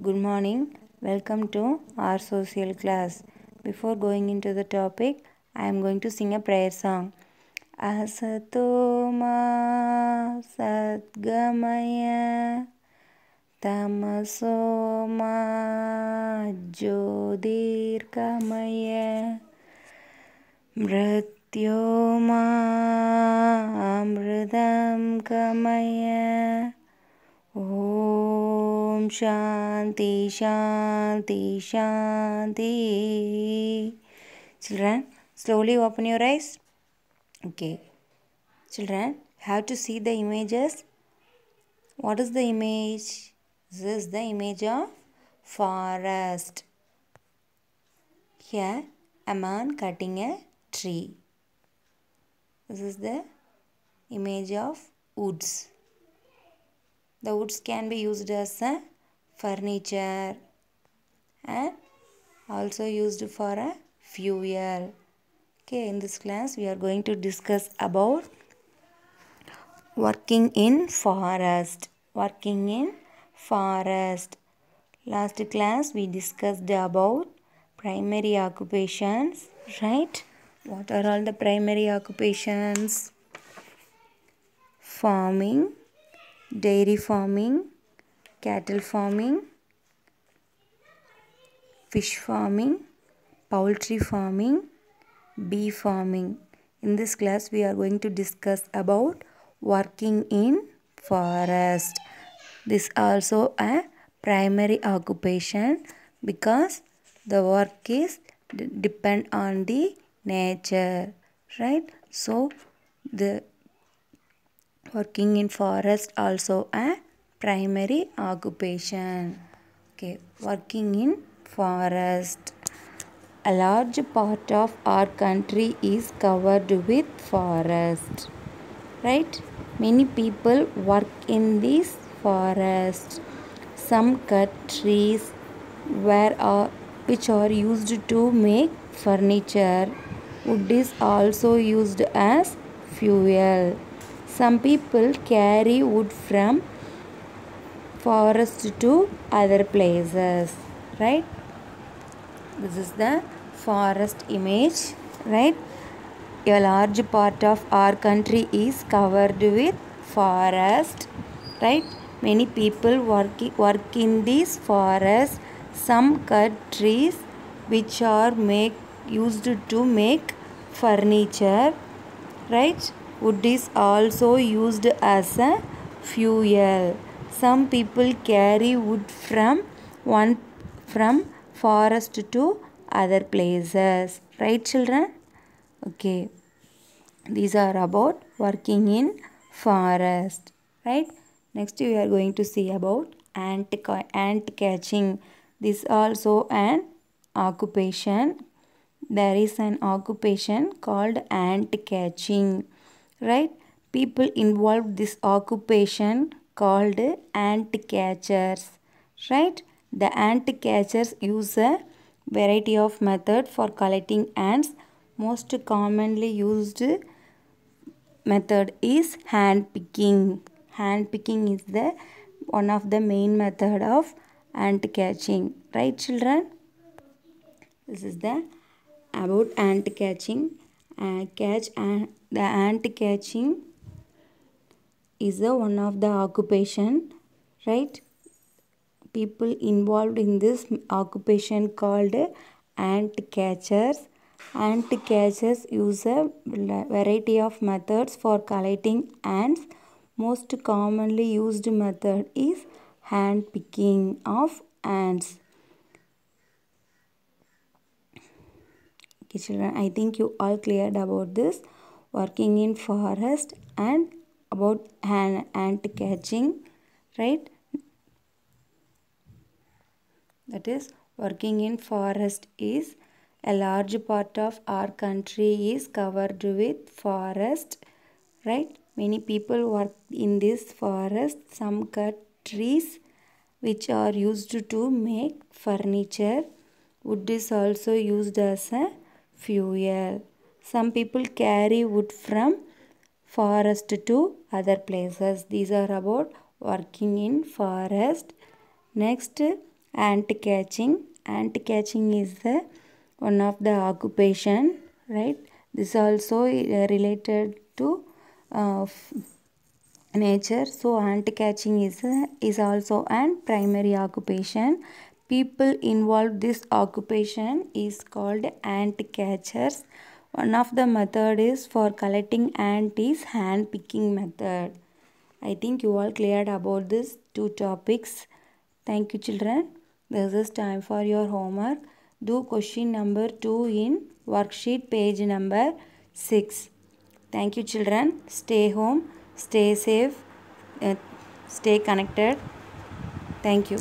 Good morning. Welcome to our social class. Before going into the topic, I am going to sing a prayer song. Asatoma Sadgamaya Tamasoma Jyotirgamaya Mrityoma Amritam Gamaya Om Shanti Shanti Shanti. Children, slowly open your eyes. Okay. Children, have to see the images. What is the image? This is the image of forest. Here, a man cutting a tree. This is the image of woods. The woods can be used as a furniture and also used for a fuel. Okay, in this class we are going to discuss about working in forest. Working in forest. Last class we discussed about primary occupations, right? What are all the primary occupations? Farming, dairy farming, cattle farming, fish farming, poultry farming, bee farming. In this class we are going to discuss about working in forest. This also a primary occupation because the work is depend on the nature, right? So the working in forest also a primary occupation. Okay, working in forest. A large part of our country is covered with forest, right? Many people work in this forest. Some cut trees which are used to make furniture. Wood is also used as fuel. Some people carry wood from forest to other places, right? This is the forest image, right? A large part of our country is covered with forest, right? Many people work in this forest. Some cut trees which are used to make furniture, right? Wood is also used as a fuel. Some people carry wood from forest to other places, right children? Okay, these are about working in forest, right? Next we are going to see about ant catching. This also an occupation. There is an occupation called ant catching, right? People involved this occupation called ant catchers, right? The ant catchers use a variety of method for collecting ants. Most commonly used method is hand picking. Hand picking is the one of the main method of ant catching, right children? This is the about ant catching. The ant catching is the one of the occupation, right? People involved in this occupation called ant catchers. Ant catchers use a variety of methods for collecting ants. Most commonly used method is hand picking of ants. Okay, children, I think you all cleared about this working in forest and about ant catching, right? That is, working in forest is a large part of our country is covered with forest, right? Many people work in this forest. Some cut trees which are used to make furniture. Wood is also used as a fuel. Some people carry wood from forest to other places. These are about working in forest. Next, ant catching. Ant catching is the one of the occupation, right? This also related to nature. So ant catching is also an primary occupation. People involved this occupation is called ant catchers. One of the method is for collecting ant is hand picking method. I think you all cleared about these two topics. Thank you, children. This is time for your homework. Do question number 2 in worksheet page number 6. Thank you, children. Stay home, stay safe, stay connected. Thank you.